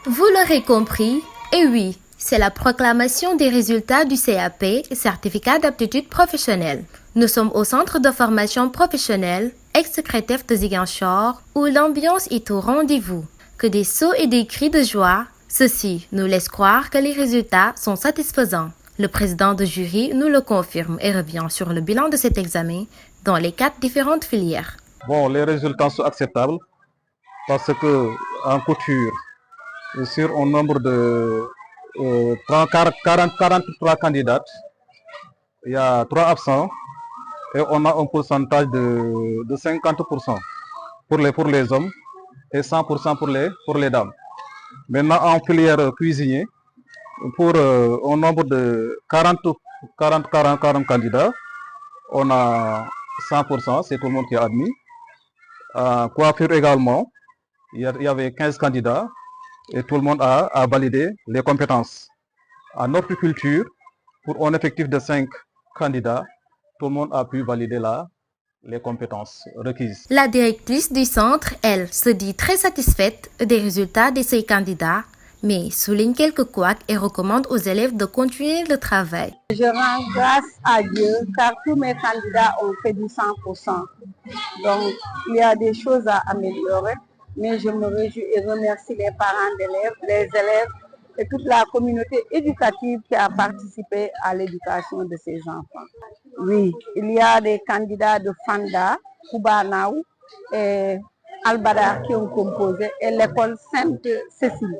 Vous l'aurez compris, et oui, c'est la proclamation des résultats du CAP, Certificat d'aptitude professionnelle. Nous sommes au centre de formation professionnelle, ex-CRETEF de Ziguinchor, où l'ambiance est au rendez-vous. Que des sauts et des cris de joie, ceci nous laisse croire que les résultats sont satisfaisants. Le président de jury nous le confirme et revient sur le bilan de cet examen dans les 4 différentes filières. Bon, les résultats sont acceptables parce que en couture, sur un nombre de 43 candidates, il y a 3 absents et on a un pourcentage de 50% pour les hommes et 100% pour les dames. Maintenant, en filière cuisinier, pour un nombre de 40 candidats, on a 100%, c'est tout le monde qui est admis. Coiffure également, il y avait 15 candidats et tout le monde a validé les compétences. En horticulture, pour un effectif de 5 candidats, tout le monde a pu valider les compétences requises. La directrice du centre, elle, se dit très satisfaite des résultats de ses candidats, mais souligne quelques couacs et recommande aux élèves de continuer le travail. Je rends grâce à Dieu car tous mes candidats ont fait du 100%. Donc, il y a des choses à améliorer, mais je me réjouis et remercie les parents d'élèves, les élèves et toute la communauté éducative qui a participé à l'éducation de ces enfants. Oui, il y a des candidats de Fanda, Koubanaou et Albada qui ont composé et l'école Sainte-Cécile.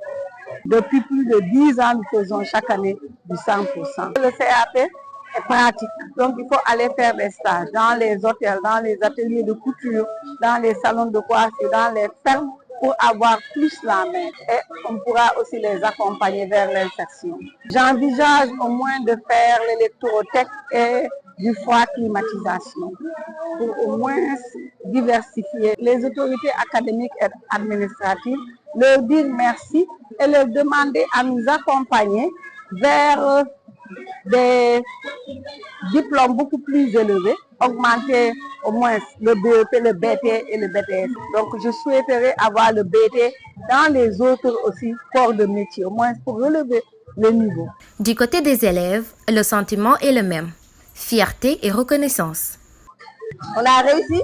Depuis plus de 10 ans, nous faisons chaque année du 100%. Le CAP est pratique, donc il faut aller faire des stages dans les hôtels, dans les ateliers de couture, dans les salons de coiffure, dans les fermes, pour avoir plus la main. Et on pourra aussi les accompagner vers l'insertion. J'envisage au moins de faire l'électrotech et du froid climatisation pour au moins diversifier les autorités académiques et administratives, leur dire merci et leur demander à nous accompagner vers des diplômes beaucoup plus élevés, augmenter au moins le BEP, le BT et le BTS. Donc je souhaiterais avoir le BT dans les autres aussi corps de métier, au moins pour relever le niveau. Du côté des élèves, le sentiment est le même. Fierté et reconnaissance. On a réussi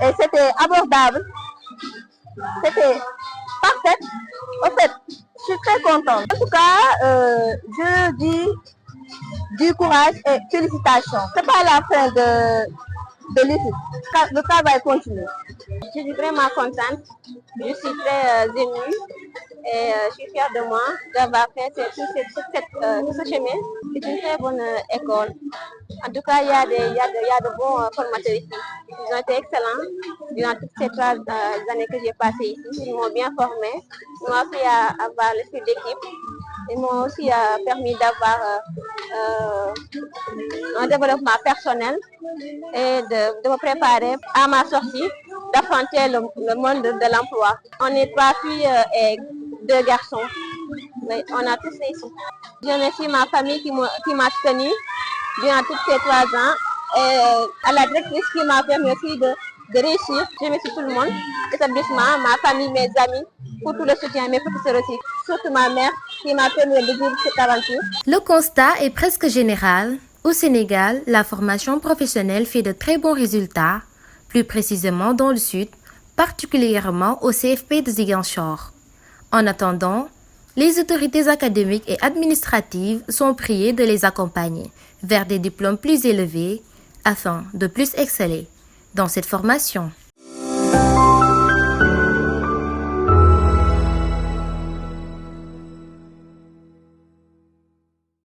et c'était abordable, c'était parfait. En fait, je suis très contente. En tout cas, je dis du courage et félicitations. C'est pas la fin de l'étude. Le travail continue. Je suis vraiment contente. Je suis très émue et je suis fière de moi d'avoir fait tout ce chemin. C'est une très bonne école. En tout cas, il y a de bons formateurs ici. Ils ont été excellents durant toutes ces 3 années que j'ai passées ici. Ils m'ont bien formé. Ils m'ont appris à avoir l'esprit d'équipe. Ils m'ont aussi permis d'avoir un développement personnel et de me préparer à ma sortie, d'affronter le monde de l'emploi. On est 3 filles et 2 garçons, mais on a tous réussi. Je remercie ma famille qui m'a soutenue durant tous ces 3 ans et à la directrice qui m'a permis aussi de réussir. Je remercie tout le monde, l'établissement, ma famille, mes amis, pour tout le soutien, mes petits sœurs aussi. Surtout ma mère qui m'a permis de vivre cette aventure. Le constat est presque général. Au Sénégal, la formation professionnelle fait de très bons résultats, plus précisément dans le sud, particulièrement au CFP de Ziguinchor. En attendant, les autorités académiques et administratives sont priées de les accompagner vers des diplômes plus élevés afin de plus exceller dans cette formation.